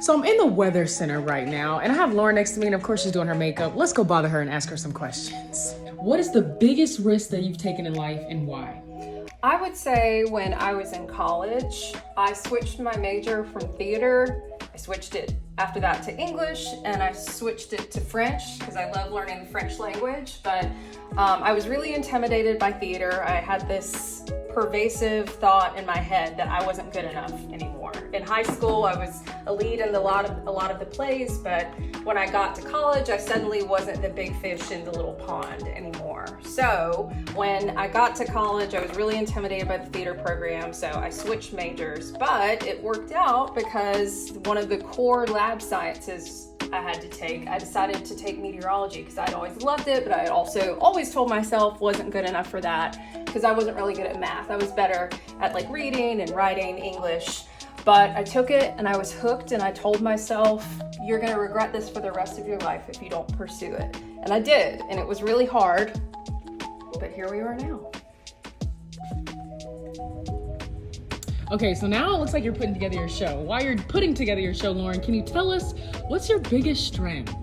So I'm in the weather center right now, and I have Lauren next to me, and of course she's doing her makeup. Let's go bother her and ask her some questions. What is the biggest risk that you've taken in life and why? I would say when I was in college, I switched my major from theater. I switched it after that to English, and I switched it to French because I love learning the French language. But I was really intimidated by theater. I had this pervasive thought in my head that I wasn't good enough anymore. In high school, I was a lead in a lot of the plays, but when I got to college, I suddenly wasn't the big fish in the little pond anymore. So when I got to college, I was really intimidated by the theater program, so I switched majors, but it worked out because one of the core lab sciences I had to take, I decided to take meteorology because I'd always loved it, but I had also always told myself wasn't good enough for that because I wasn't really good at math. I was better at like reading and writing English, but I took it and I was hooked, and I told myself, you're going to regret this for the rest of your life if you don't pursue it. And I did, and it was really hard, but here we are now. Okay, so now it looks like you're putting together your show. While you're putting together your show, Lauren, can you tell us what's your biggest strength?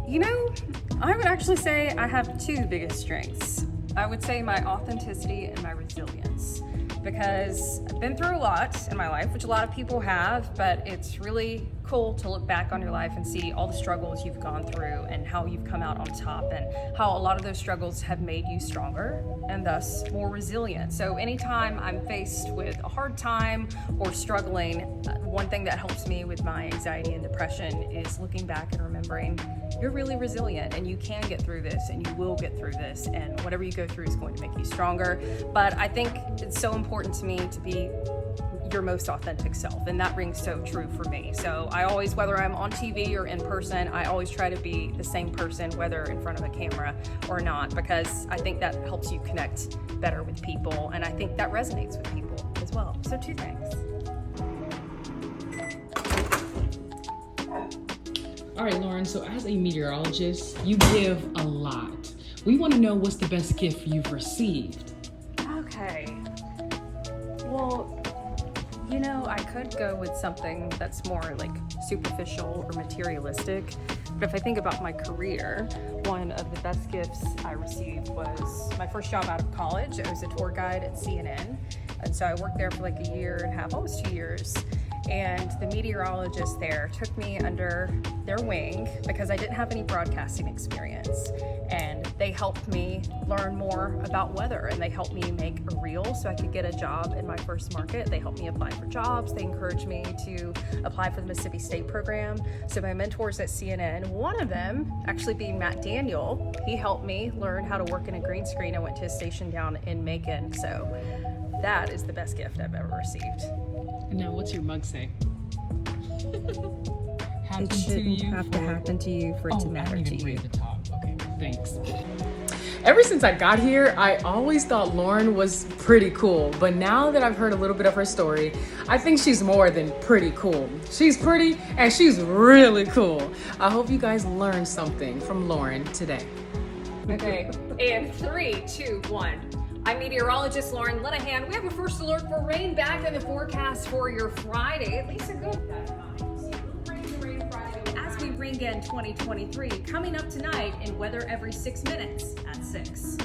You know, I would actually say I have two biggest strengths. I would say my authenticity and my resilience, because I've been through a lot in my life, which a lot of people have, but it's really cool to look back on your life and see all the struggles you've gone through and how you've come out on top, and how a lot of those struggles have made you stronger and thus more resilient. So anytime I'm faced with a hard time or struggling, one thing that helps me with my anxiety and depression is looking back and remembering you're really resilient and you can get through this and you will get through this, and whatever you go through is going to make you stronger. But I think it's so important to me to be your most authentic self, and that rings so true for me. So I always, whether I'm on TV or in person, I always try to be the same person, whether in front of a camera or not, because I think that helps you connect better with people, and I think that resonates with people as well. So two things. All right, Lauren, so as a meteorologist, you give a lot. We want to know what's the best gift you've received. Okay. Well, you know, I could go with something that's more like superficial or materialistic, but if I think about my career, one of the best gifts I received was my first job out of college. I was a tour guide at CNN, and so I worked there for like a year and a half, almost 2 years. And the meteorologist there took me under their wing because I didn't have any broadcasting experience. And they helped me learn more about weather, and they helped me make a reel so I could get a job in my first market. They helped me apply for jobs. They encouraged me to apply for the Mississippi State program. So my mentors at CNN, one of them actually being Matt Daniel, he helped me learn how to work in a green screen. I went to his station down in Macon. So that is the best gift I've ever received. Now, what's your mug say? It shouldn't have to happen to you for it to matter to you. I didn't even read the top. Okay, thanks. Ever since I got here, I always thought Lauren was pretty cool, but now that I've heard a little bit of her story, I think she's more than pretty cool. She's pretty and she's really cool. I hope you guys learned something from Lauren today. Okay, and 3, 2, 1. I'm meteorologist Lauren Linahan. We have a first alert for rain back in the forecast for your Friday, at least a good rain Friday as we ring in 2023. Coming up tonight in Weather Every 6 Minutes at 6.